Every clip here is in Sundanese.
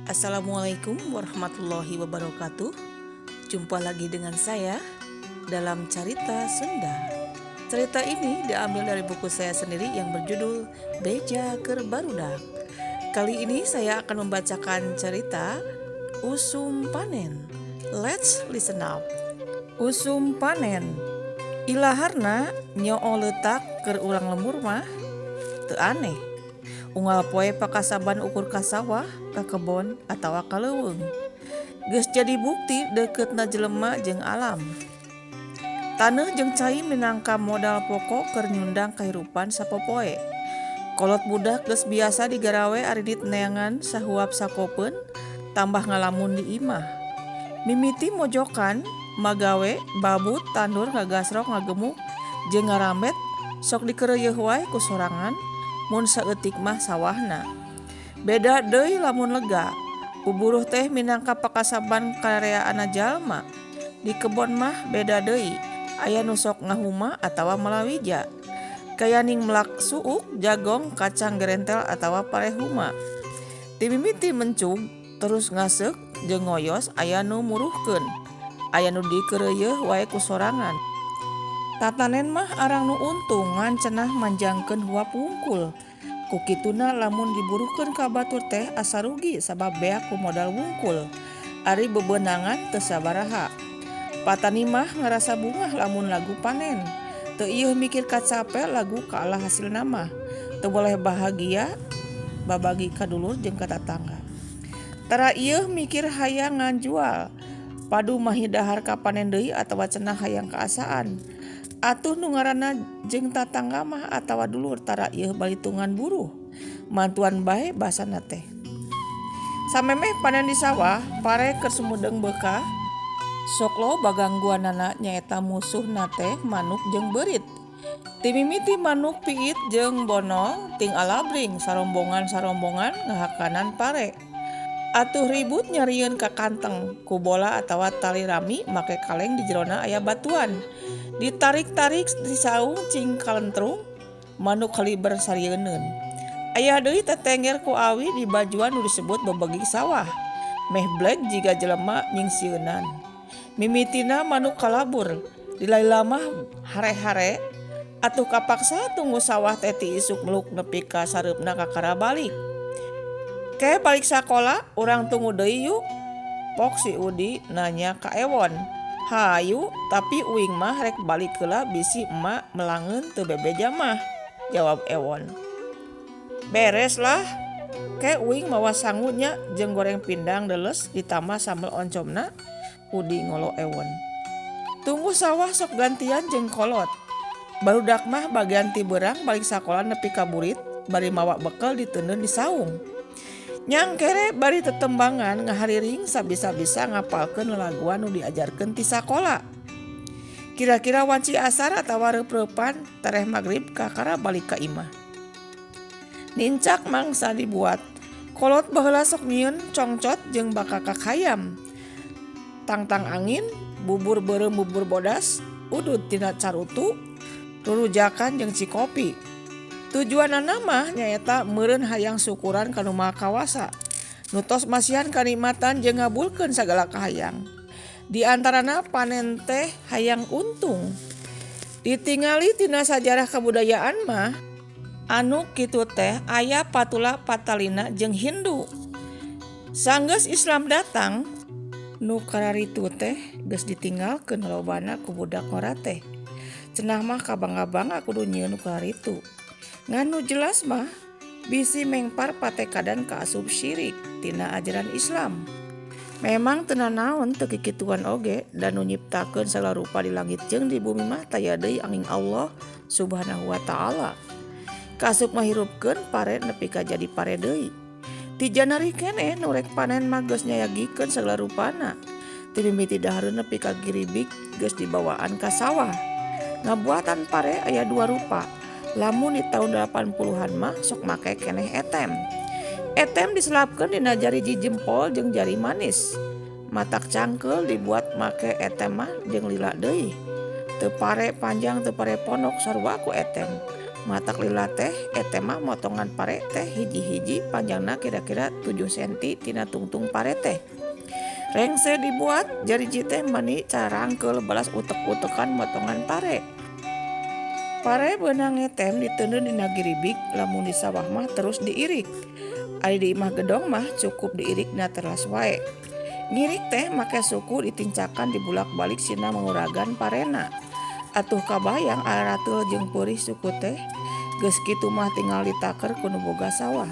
Assalamualaikum warahmatullahi wabarakatuh. Jumpa lagi dengan saya dalam Cerita Sunda. Cerita ini diambil dari buku saya sendiri yang berjudul Beja Keur Barudak. Kali ini saya akan membacakan cerita Usum Panen. Let's listen up. Usum panen. Ilaharna nyoo letak keur urang lembur mah teu aneh. Unggal poe pakasaban ukur ka sawah, ka kebon, atawa ka leuweung. Geus jadi bukti deketna jelema jeung alam. Taneuh jeung cai minangka modal pokok keur nyundang kahirupan sapopoe. Kolot budak geus biasa digarawe ari neangan sahuap sakopeun, tambah ngalamun di imah. Mimiti mojokan, magawe, babut, tandur, ngagasrok, ngagemuk, jeung ngarambet sok dikeureueuh wae ku sorangan. Mun saeutik mah sawahna. Beda deui lamun lega. Buburuh teh minangka pakasaban kareaana jalma. Di kebon mah beda deui. Aya nu sok ngahuma atawa malawija. Kayaning melak suuk, jagong, kacang gerentel atawa parehuma. Ti mimiti mencug terus ngaseuk jeung ngoyos aya nu muruhkeun. Aya nu dikeureueuh wae ku sorangan. Tatanen mah arang nu untung ngan cenah manjangkeun huap wungkul. Kukituna lamun diburuhkeun ka batur teh asa rugi sabab beak ku modal wungkul. Ari bebeunangan teu sabaraha. Patani mah ngarasa bungah lamun lagu panen. Teu ieuh mikir kacape lagu kalah hasilna mah. Teu boleh bahagia babagi ka dulur jeung ka tatangga. Tara ieuh mikir hayang nganjual. Padu mahi dahar ka panen deui atawa cenah hayang kaasaan. Atuh nu ngaranna jeung tatangga mah atawa dulur tara ieuh balitungan buruh. Mantuan bae basana teh. Samemeh panen di sawah, pare keur sumedeng beukah. Sok lo bagangguanana nyaeta musuhna teh manuk jeung beurit. Ti mimiti manuk piit jeung bono ting alabring sarombongan ngahakanan pare. Atuh ribut nyarieun ka kanteng ku bola atawa tali rami make kaleng di jerona aya batuan. Ditarik-tarik di saung cing kalentrung manuk kaliber sarieunun. Aya deui tetengger ku awi di bajuan nu disebut bebegi sawah. Meh bleg jiga jelema nyingsieunan. Mimitina manuk kalabur. Dilaila mah hare-hare atuh kapaksa tunggu sawah teh ti isuk meluk nepi ka sareupna kakara balik. Ke balik sakola urang tunggu deui yuk. Pok si Udi nanya ka Ewon. Hayu, tapi uing mah rek balik heula bisi emak melangeun teu bebeja mah, jawab Ewon. Beres lah, ke uing mawa sangunya jeung goreng pindang deles ditambah sambal oncomna, Udi ngolo Ewon. Tunggu sawah sok gantian jeung kolot. Barudak mah bagian ti beurang balik sakola nepi ka burit, bari mawa bekel diteundeun di saung. Nyang kere bari tetembangan ngahariring sabisa-bisa ngapalkeun lelaguan nu diajarkeun ti sakola. Kira-kira wanci asar atawa reup-reupan tareh magrib kakara balik ka imah. Nincak mangsa dibuat. Kolot baheula sok nyieun congcot jeung bakakak hayam. Tangtang angin, bubur beureum bubur bodas, udud tina carutu, rurujakan jeung cikopi. Tujuanna mah nyaeta meureun hayang syukuran kanu maha kawasa. Nu tos masihan kanikmatan jeung ngabulkeun sagala kahayang. Di antarana panen teh hayang untung. Ditingali tina sajarah kabudayaan mah anu kitu teh aya patula patalina jeung Hindu. Sanggeus Islam datang nu kararitu teh geus ditinggalkeun lobana ku budak ngora teh. Cenah mah kabangga-bangga kudu nyieun nu kararitu. Nganu jelas mah bisi mengpar patekadan ka asup syirik tina ajaran Islam. Memang teu nanaon teu kikituan oge dan nu nyiptakeun sagala rupa di langit jeung di bumi mah taya deui angin Allah Subhanahu wa taala. Kasup mahirupkeun pare nepi ka jadi pare deui. Ti janari keneh nu rek panen mah geus nyayagikeun sagala rupana. Ti mimiti dahareun nepi ka giribik geus dibawaan ka sawah. Ngabuatan pare aya dua rupa. Lamun di tahun 80-an mah sok make keneh etem. Etem diselapkeun dina jari jempol jeung jari manis. Matak cangkeul dibuat make etem mah jeung lila deui. Teu pare panjang teu pare pondok sarua ku etem. Matak lila teh mah motongan pare teh hiji-hiji panjangna kira-kira 7 cm tina tungtung pare teh. Rengse dibuat jari teh mani carangkeul balas utek-utekan motongan pare. Pare beunang ngetem diteundeun dina giribik, lamun di sawah mah terus diirik. Ari di imah gedong mah cukup diirik na teras wae. Ngirik teh make suku ditincakan dibulak-balik sina menguragan parena. Atuh kabayang aratul jeung peurih suku teh, geus kitu mah tinggal ditaker ku nu boga sawah.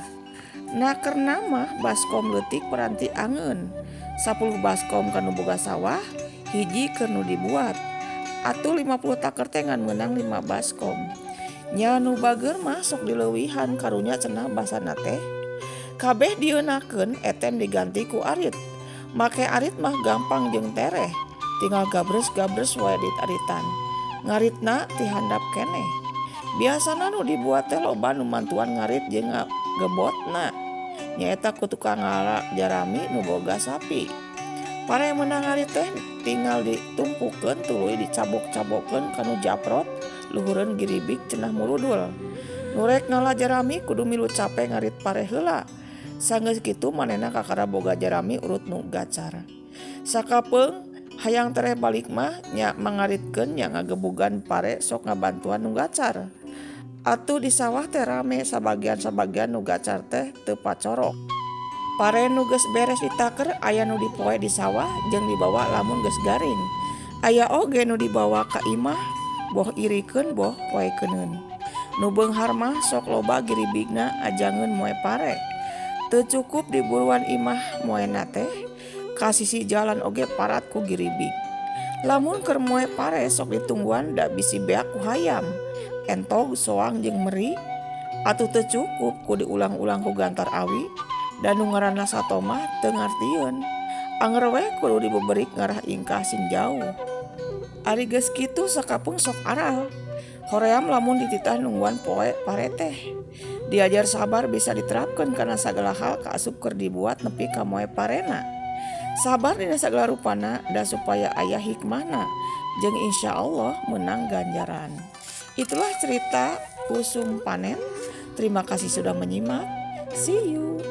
Nakerna mah baskom leutik peranti angeun. 10 baskom kanu boga sawah, hiji keur nu dibuat. Atuh 50 taker teh ngan meunang 5 baskom. Nya nu bageur mah sok dileuwihan karunya cenah basana teh. Kabeh dieunakeun etem diganti ku arit. Make arit mah gampang jeung tereh. Tinggal gabres-gabres wae dit-aritan. Ngaritna ti handap keneh. Biasana nu dibuat teh loba nu mantuan ngarit jeung ngagebotna. Nyaeta ku tukang jarami nu boga sapi. Pare meunang ngarit teh tinggal ditumpukeun tuluy dicabok-cabokkeun kanu japrot luhureun giribik cenah muludul. Nu rek ngala jarami kudu milu cape ngarit pare heula. Sanggeus kitu manehna kakara boga jarami urut nu gacar. Sakapeung hayang tereh balik mah nya mangaritkeun nya ngagebugan pare sok ngabantuan nu gacar. Atuh di sawah teh rame sabagian-sabagian nu gacar teh teu pacorok. Pare nu geus beres ditaker aya nu dipoe di sawah jeung dibawa lamun geus garing. Aya oge nu dibawa ka imah boh irikeun boh poekeuneun. Nu beunghar mah sok loba giribigna ajangeun moe pare. Teu cukup di buruan imah moena teh, ka sisi jalan oge parat ku giribig. Lamun keur moe pare sok ditungguan da bisi beak ku hayam, entog, soang jeung meri. Atuh teu cukup ku diulang-ulang ku gantar awi, dan nu ngaranna sato mah teu ngartieun. Anger we kudu dibeberik ngarah ingkah sing jauh. Ari geus kitu sakapeung sok aral. Hoream lamun dititah nungguan poe pare teh. Diajar sabar bisa diterapkeun kana sagala hal kaasup keur dibuat nepi ka moe parena. Sabar dina sagala rupana da supaya aya hikmahna jeung insyaallah menang ganjaran. Itulah cerita usum panen. Terima kasih sudah menyimak. See you.